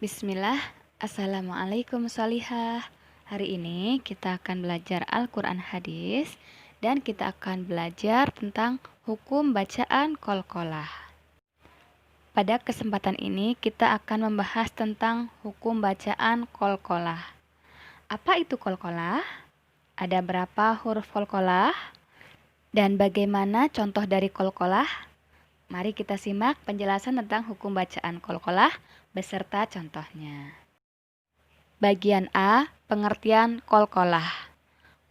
Bismillah, Assalamualaikum sholihah. Hari ini kita akan belajar Al-Quran hadis dan kita akan belajar tentang hukum bacaan qalqalah. Pada kesempatan ini kita akan membahas tentang hukum bacaan qalqalah. Apa itu qalqalah? Ada berapa huruf qalqalah? Dan bagaimana contoh dari qalqalah? Mari kita simak penjelasan tentang hukum bacaan qalqalah beserta contohnya. Bagian A, pengertian qalqalah.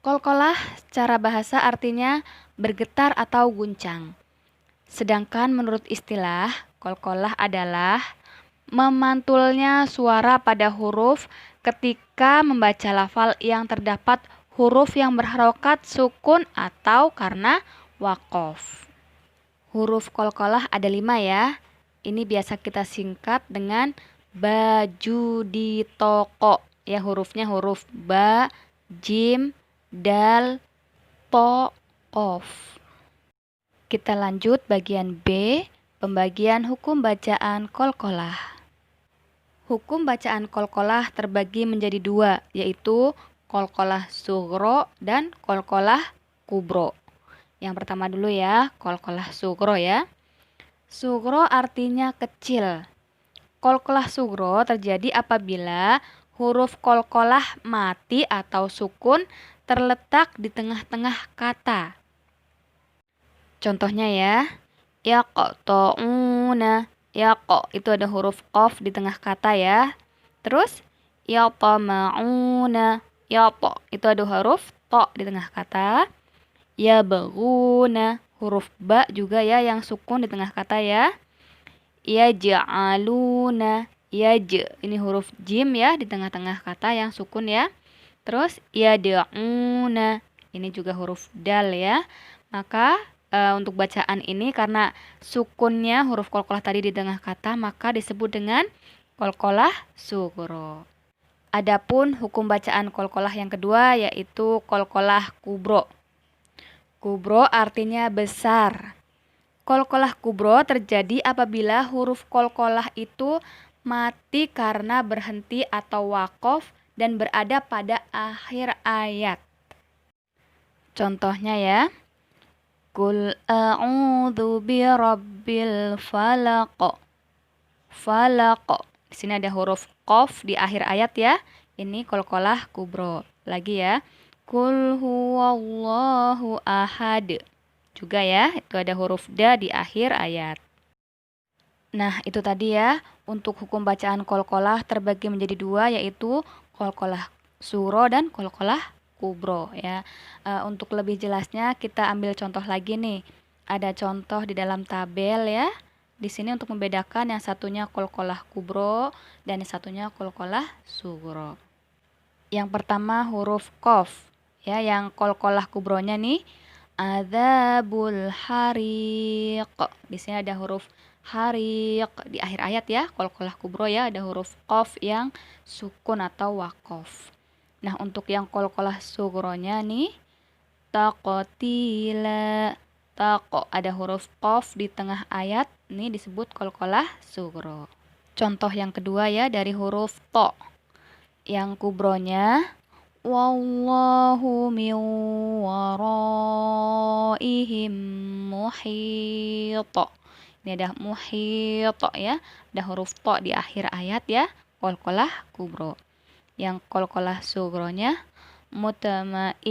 Qalqalah secara bahasa artinya bergetar atau guncang. Sedangkan menurut istilah, qalqalah adalah memantulnya suara pada huruf ketika membaca lafal yang terdapat huruf yang berharokat sukun atau karena waqaf. Huruf qalqalah ada 5 ya. Ini biasa kita singkat dengan baju di toko. Ya, hurufnya huruf ba, jim, dal, to, qaf. Kita lanjut bagian B, pembagian hukum bacaan qalqalah. Hukum bacaan qalqalah terbagi menjadi 2, yaitu qalqalah sughra dan qalqalah kubro. Yang pertama dulu ya, qalqalah sughra ya. Sughra artinya kecil. Qalqalah sughra terjadi apabila huruf qalqalah mati atau sukun terletak di tengah-tengah kata. Contohnya ya, yaqta'una. Yaqa itu ada huruf qaf di tengah kata ya. Terus yatama'una. Yata itu ada huruf ta di tengah kata. Yabghuna, huruf ba juga ya yang sukun di tengah kata ya. Yaj'aluna, yaj ini huruf jim ya di tengah-tengah kata yang sukun ya. Terus yad'una, ini juga huruf dal ya. Maka untuk bacaan ini karena sukunnya huruf qalqalah tadi di tengah kata maka disebut dengan qalqalah sughra. Adapun hukum bacaan qalqalah yang kedua yaitu qalqalah kubro. Kubro artinya besar. Qalqalah kubro terjadi apabila huruf qalqalah itu mati karena berhenti atau waqaf dan berada pada akhir ayat. Contohnya ya. Qul a'udzu birabbil falaq. Falaq. Di sini ada huruf qaf di akhir ayat ya. Ini qalqalah kubro. Lagi ya. Qul huwallahu ahad. Juga ya, itu ada huruf da di akhir ayat. Nah, itu tadi ya, untuk hukum bacaan qalqalah terbagi menjadi 2 yaitu qalqalah sughra dan qalqalah kubro ya. Untuk lebih jelasnya kita ambil contoh lagi nih. Ada contoh di dalam tabel ya. Di sini untuk membedakan yang satunya qalqalah kubro dan yang satunya qalqalah sughra. Yang pertama huruf qaf. Ya, yang qalqalah kubronya nih adzabul hariq. Di sini ada huruf hariq di akhir ayat ya. Qalqalah kubro ya ada huruf qaf yang sukun atau waqaf. Nah, untuk yang qalqalah sughronya nih taqtila. Taqo ada huruf qaf di tengah ayat, ini disebut qalqalah sughra. Contoh yang kedua ya dari huruf to. Yang kubronya wallahu min waraihim muhit. Ini ada muhit ya, ada huruf to di akhir ayat ya, qalqalah kubro. Yang qalqalah sughronya mutmainnin.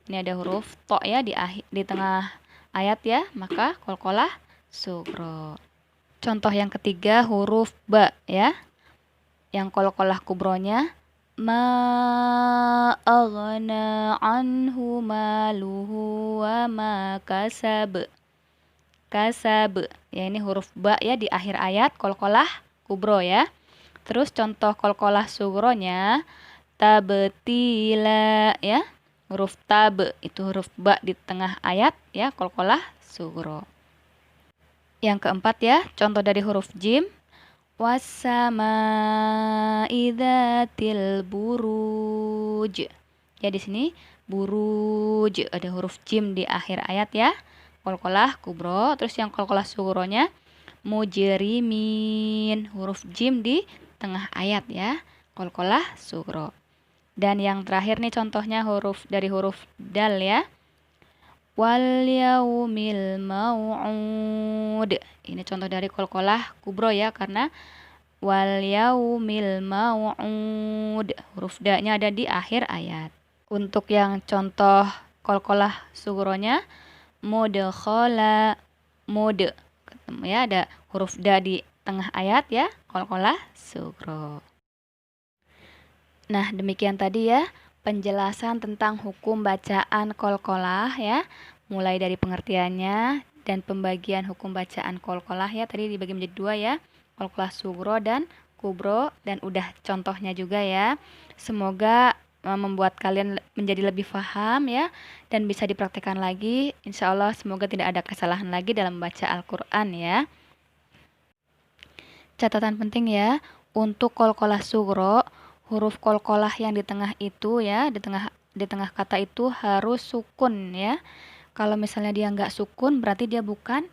Ini ada huruf to ya di tengah ayat ya, maka qalqalah sughra. Contoh yang ketiga huruf ba ya. Yang qalqalah kubronya ma aghna anhu maluhu wa ma kasab. Kasab. Ya, ini huruf ba ya di akhir ayat qalqalah kubro ya. Terus contoh qalqalah sughronya tabtila ya. Huruf tab itu huruf ba di tengah ayat ya qalqalah sughra. Yang keempat ya, contoh dari huruf jim wassama'i dzatil buruj. Ya, di sini buruj ada huruf jim di akhir ayat ya. Qalqalah kubro. Terus yang qalqalah sughronya mujrimin. Huruf jim di tengah ayat ya. Qalqalah sughra. Dan yang terakhir nih contohnya dari huruf dal ya. Wal yaumil mau'ud. Ini contoh dari qalqalah kubro ya, karena wal yaumil mau'ud. Huruf da-nya ada di akhir ayat. Untuk yang contoh qalqalah sughronya mudkhala, mud. Ketemu ya, ada huruf da di tengah ayat ya, qalqalah sughra. Nah, demikian tadi ya penjelasan tentang hukum bacaan qalqalah ya, mulai dari pengertiannya dan pembagian hukum bacaan qalqalah ya, tadi dibagi menjadi dua ya, qalqalah sughra dan kubro, dan udah contohnya juga ya. Semoga membuat kalian menjadi lebih paham ya, dan bisa dipraktikkan lagi. Insya Allah semoga tidak ada kesalahan lagi dalam membaca Al-Quran ya. Catatan penting ya, untuk qalqalah sughra, huruf qalqalah yang di tengah itu ya, di tengah kata itu harus sukun ya. Kalau misalnya dia nggak sukun, berarti dia bukan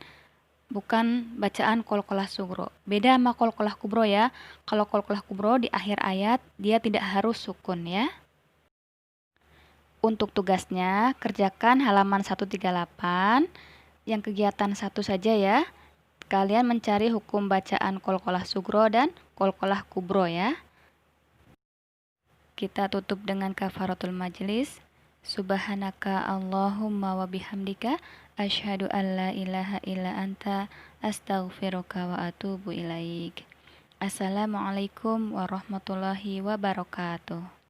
bacaan qalqalah sughra. Beda sama qalqalah kubro ya. Kalau qalqalah kubro di akhir ayat dia tidak harus sukun ya. Untuk tugasnya, kerjakan halaman 138, yang kegiatan satu saja ya. Kalian mencari hukum bacaan qalqalah sughra dan qalqalah kubro ya. Kita tutup dengan kafaratul majlis. Subhanaka Allahumma wa bihamdika asyhadu an la ilaha illa anta astaghfiruka wa atubu ilaik. Assalamualaikum warahmatullahi wabarakatuh.